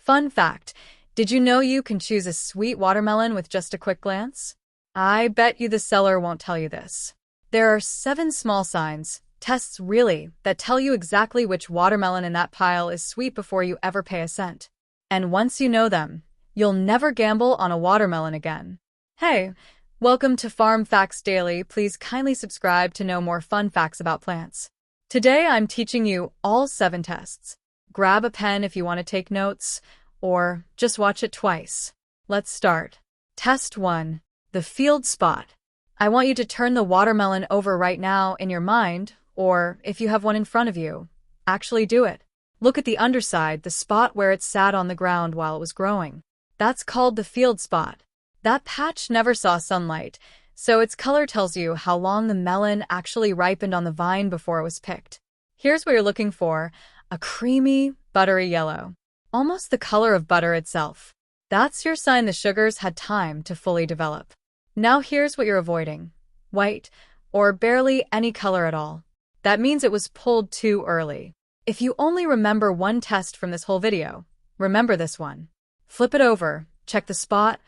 Fun fact, did you know you can choose a sweet watermelon with just a quick glance? I bet you the seller won't tell you this. There are 7 small signs, tests really, that tell you exactly which watermelon in that pile is sweet before you ever pay a cent. And once you know them, you'll never gamble on a watermelon again. Hey, welcome to Farm Facts Daily. Please kindly subscribe to know more fun facts about plants. Today I'm teaching you all 7 tests. Grab a pen if you want to take notes, or just watch it twice. Let's start. Test 1. The field spot. I want you to turn the watermelon over right now in your mind, or if you have one in front of you, actually do it. Look at the underside, the spot where it sat on the ground while it was growing. That's called the field spot. That patch never saw sunlight, so its color tells you how long the melon actually ripened on the vine before it was picked. Here's what you're looking for: a creamy, buttery yellow, almost the color of butter itself. That's your sign the sugars had time to fully develop. Now here's what you're avoiding: white, or barely any color at all. That means it was pulled too early. If you only remember one test from this whole video, remember this one. Flip it over, check the spot.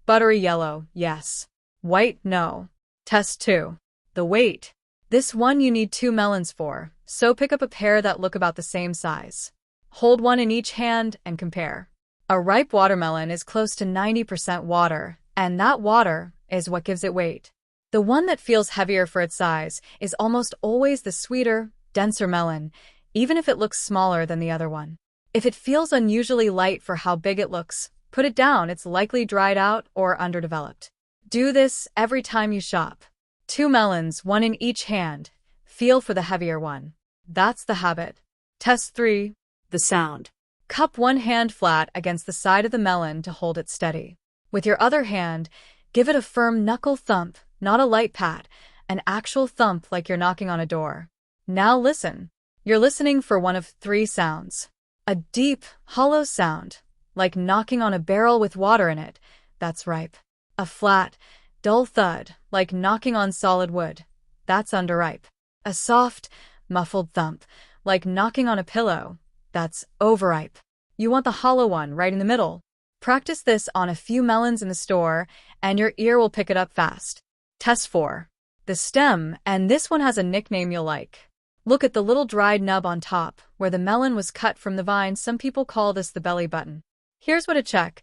Buttery yellow, yes. White, no. Test 2. The weight. This one you need 2 melons for, so pick up a pair that look about the same size. Hold one in each hand and compare. A ripe watermelon is close to 90% water, and that water is what gives it weight. The one that feels heavier for its size is almost always the sweeter, denser melon, even if it looks smaller than the other one. If it feels unusually light for how big it looks, put it down. It's likely dried out or underdeveloped. Do this every time you shop. 2 melons, 1 in each hand. Feel for the heavier one. That's the habit. Test 3. The sound. Cup one hand flat against the side of the melon to hold it steady. With your other hand, give it a firm knuckle thump, not a light pat, an actual thump like you're knocking on a door. Now listen. You're listening for one of 3 sounds. A deep, hollow sound, like knocking on a barrel with water in it. That's ripe. A flat, dull thud, like knocking on solid wood. That's underripe. A soft, muffled thump, like knocking on a pillow. That's overripe. You want the hollow one right in the middle. Practice this on a few melons in the store, and your ear will pick it up fast. Test 4. The stem, and this one has a nickname you'll like. Look at the little dried nub on top, where the melon was cut from the vine. Some people call this the belly button. Here's what to check.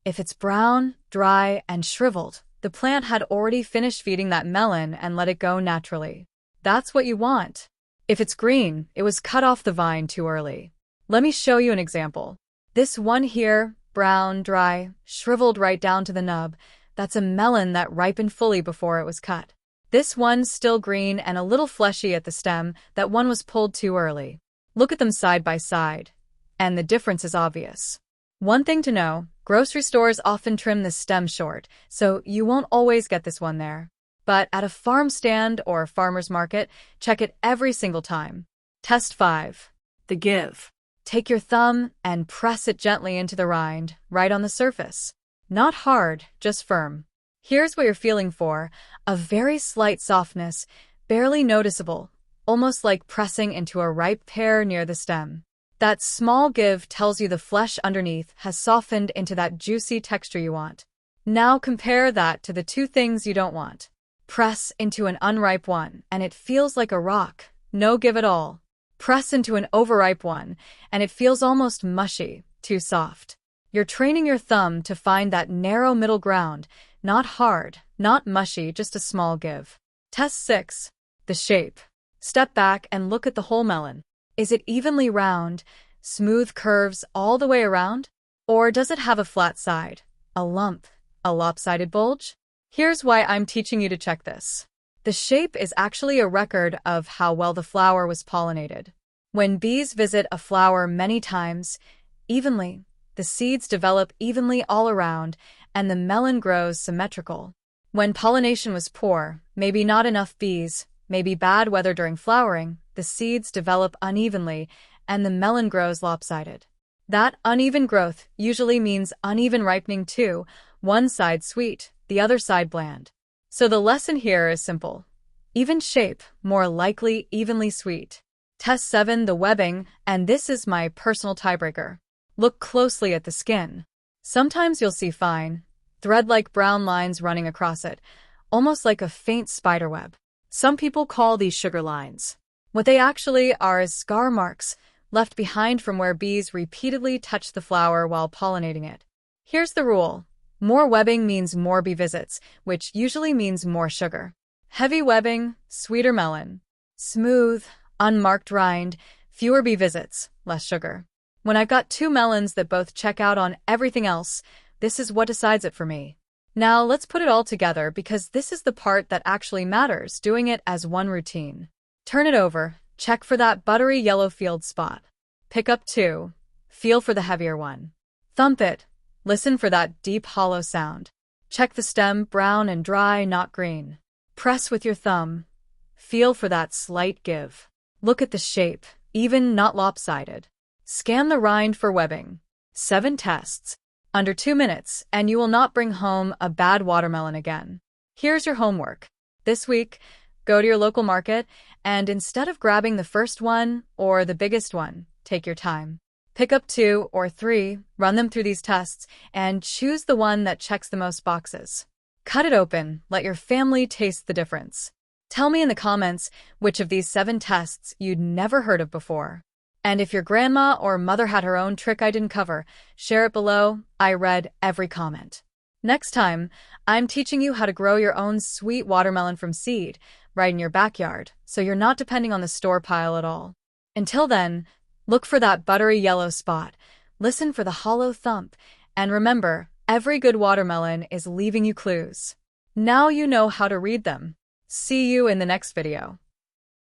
If it's brown, dry, and shriveled, the plant had already finished feeding that melon and let it go naturally. That's what you want. If it's green, it was cut off the vine too early. Let me show you an example. This one here, brown, dry, shriveled right down to the nub, that's a melon that ripened fully before it was cut. This one's still green and a little fleshy at the stem. That one was pulled too early. Look at them side by side, and the difference is obvious. One thing to know, grocery stores often trim the stem short, so you won't always get this one there. But at a farm stand or farmer's market, check it every single time. Test 5. The give. Take your thumb and press it gently into the rind, right on the surface. Not hard, just firm. Here's what you're feeling for: a very slight softness, barely noticeable, almost like pressing into a ripe pear near the stem. That small give tells you the flesh underneath has softened into that juicy texture you want. Now compare that to the 2 things you don't want. Press into an unripe one, and it feels like a rock, no give at all. Press into an overripe one, and it feels almost mushy, too soft. You're training your thumb to find that narrow middle ground, not hard, not mushy, just a small give. Test 6. The shape. Step back and look at the whole melon. Is it evenly round, smooth curves all the way around? Or does it have a flat side, a lump, a lopsided bulge? Here's why I'm teaching you to check this. The shape is actually a record of how well the flower was pollinated. When bees visit a flower many times, evenly, the seeds develop evenly all around, and the melon grows symmetrical. When pollination was poor, maybe not enough bees, maybe bad weather during flowering, the seeds develop unevenly, and the melon grows lopsided. That uneven growth usually means uneven ripening too, one side sweet, the other side bland. So the lesson here is simple. Even shape, more likely evenly sweet. Test 7. The webbing, and this is my personal tiebreaker. Look closely at the skin. Sometimes you'll see fine, thread-like brown lines running across it, almost like a faint spiderweb. Some people call these sugar lines. What they actually are is scar marks left behind from where bees repeatedly touch the flower while pollinating it. Here's the rule. More webbing means more bee visits, which usually means more sugar. Heavy webbing, sweeter melon. Smooth, unmarked rind, fewer bee visits, less sugar. When I've got two melons that both check out on everything else, this is what decides it for me. Now let's put it all together because this is the part that actually matters, doing it as one routine. Turn it over, check for that buttery yellow field spot. Pick up two, feel for the heavier one. Thump it, listen for that deep hollow sound. Check the stem, brown and dry, not green. Press with your thumb, feel for that slight give. Look at the shape, even, not lopsided. Scan the rind for webbing. 7 tests. Under 2 minutes, and you will not bring home a bad watermelon again. Here's your homework. This week, go to your local market, and instead of grabbing the first one or the biggest one, take your time. Pick up 2 or 3, run them through these tests, and choose the one that checks the most boxes. Cut it open, let your family taste the difference. Tell me in the comments which of these 7 tests you'd never heard of before. And if your grandma or mother had her own trick I didn't cover, share it below. I read every comment. Next time, I'm teaching you how to grow your own sweet watermelon from seed, right in your backyard, so you're not depending on the store pile at all. Until then, look for that buttery yellow spot, listen for the hollow thump, and remember, every good watermelon is leaving you clues. Now you know how to read them. See you in the next video.